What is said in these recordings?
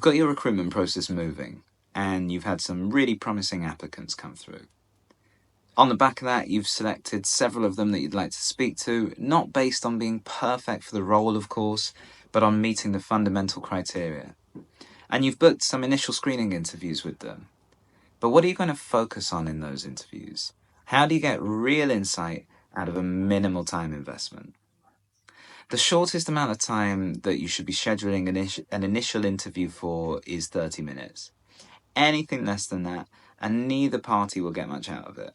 You've got your recruitment process moving, and you've had some really promising applicants come through. On the back of that, you've selected several of them that you'd like to speak to, not based on being perfect for the role, of course, but on meeting the fundamental criteria. And you've booked some initial screening interviews with them. But what are you going to focus on in those interviews? How do you get real insight out of a minimal time investment? The shortest amount of time that you should be scheduling an initial interview for is 30 minutes. Anything less than that, and neither party will get much out of it.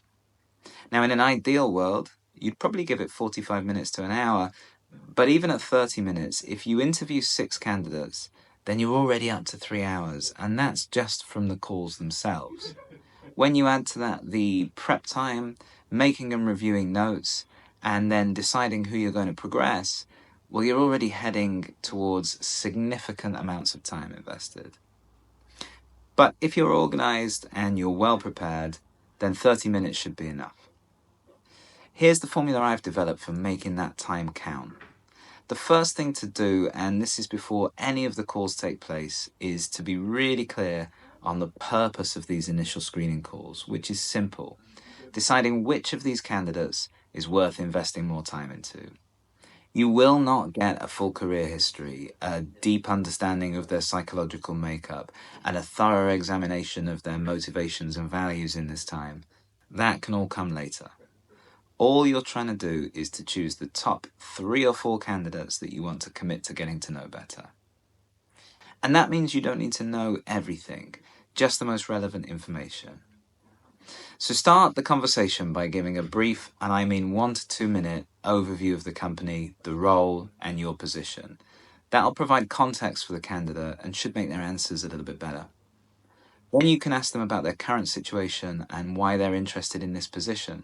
Now, in an ideal world, you'd probably give it 45 minutes to an hour, but even at 30 minutes, if you interview 6 candidates, then you're already up to 3 hours, and that's just from the calls themselves. When you add to that the prep time, making and reviewing notes, and then deciding who you're going to progress, well, you're already heading towards significant amounts of time invested. But if you're organized and you're well prepared, then 30 minutes should be enough. Here's the formula I've developed for making that time count. The first thing to do, and this is before any of the calls take place, is to be really clear on the purpose of these initial screening calls, which is simple: deciding which of these candidates is worth investing more time into. You will not get a full career history, a deep understanding of their psychological makeup, and a thorough examination of their motivations and values in this time. That can all come later. All you're trying to do is to choose the top 3 or 4 candidates that you want to commit to getting to know better. And that means you don't need to know everything, just the most relevant information. So start the conversation by giving a brief, and I mean 1 to 2 minute, overview of the company, the role, and your position. That'll provide context for the candidate and should make their answers a little bit better. Then you can ask them about their current situation and why they're interested in this position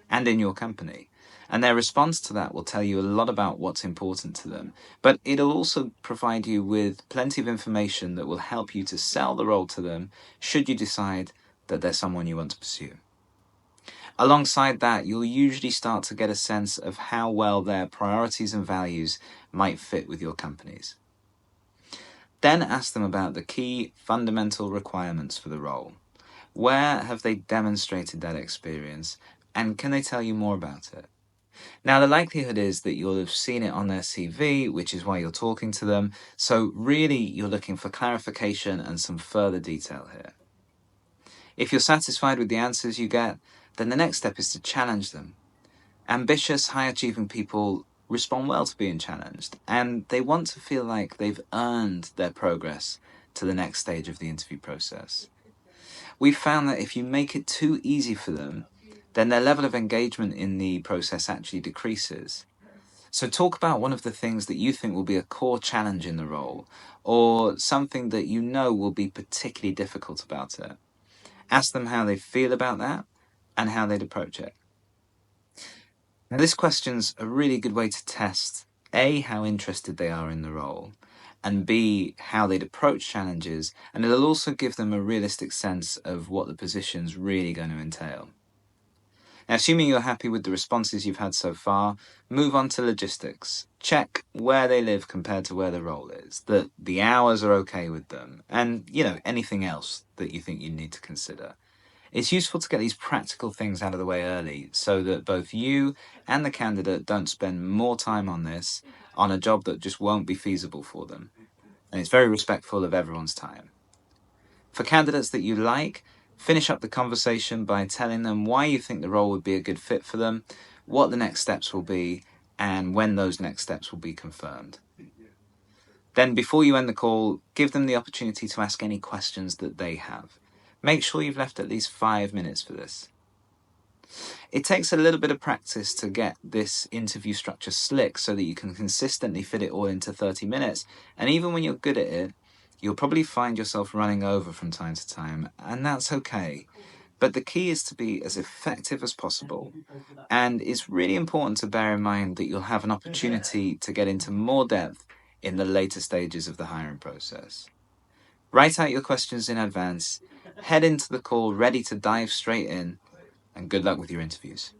and in your company. And their response to that will tell you a lot about what's important to them. But it'll also provide you with plenty of information that will help you to sell the role to them should you decide that they're someone you want to pursue. Alongside that, you'll usually start to get a sense of how well their priorities and values might fit with your company's. Then ask them about the key fundamental requirements for the role. Where have they demonstrated that experience, and can they tell you more about it? Now, the likelihood is that you'll have seen it on their CV, which is why you're talking to them, so really you're looking for clarification and some further detail here. If you're satisfied with the answers you get, then the next step is to challenge them. Ambitious, high-achieving people respond well to being challenged, and they want to feel like they've earned their progress to the next stage of the interview process. We've found that if you make it too easy for them, then their level of engagement in the process actually decreases. So talk about one of the things that you think will be a core challenge in the role, or something that you know will be particularly difficult about it. Ask them how they feel about that and how they'd approach it. Now, this question's a really good way to test A, how interested they are in the role, and B, how they'd approach challenges, and it'll also give them a realistic sense of what the position's really going to entail. Now, assuming you're happy with the responses you've had so far, move on to logistics. Check where they live compared to where the role is, that the hours are okay with them, and, anything else that you think you need to consider. It's useful to get these practical things out of the way early so that both you and the candidate don't spend more time on this, on a job that just won't be feasible for them. And it's very respectful of everyone's time. For candidates that you like, finish up the conversation by telling them why you think the role would be a good fit for them, what the next steps will be, and when those next steps will be confirmed. Then, before you end the call, give them the opportunity to ask any questions that they have. Make sure you've left at least 5 minutes for this. It takes a little bit of practice to get this interview structure slick so that you can consistently fit it all into 30 minutes. And even when you're good at it, you'll probably find yourself running over from time to time, and that's okay. But the key is to be as effective as possible. And it's really important to bear in mind that you'll have an opportunity to get into more depth in the later stages of the hiring process. Write out your questions in advance, head into the call ready to dive straight in, and good luck with your interviews.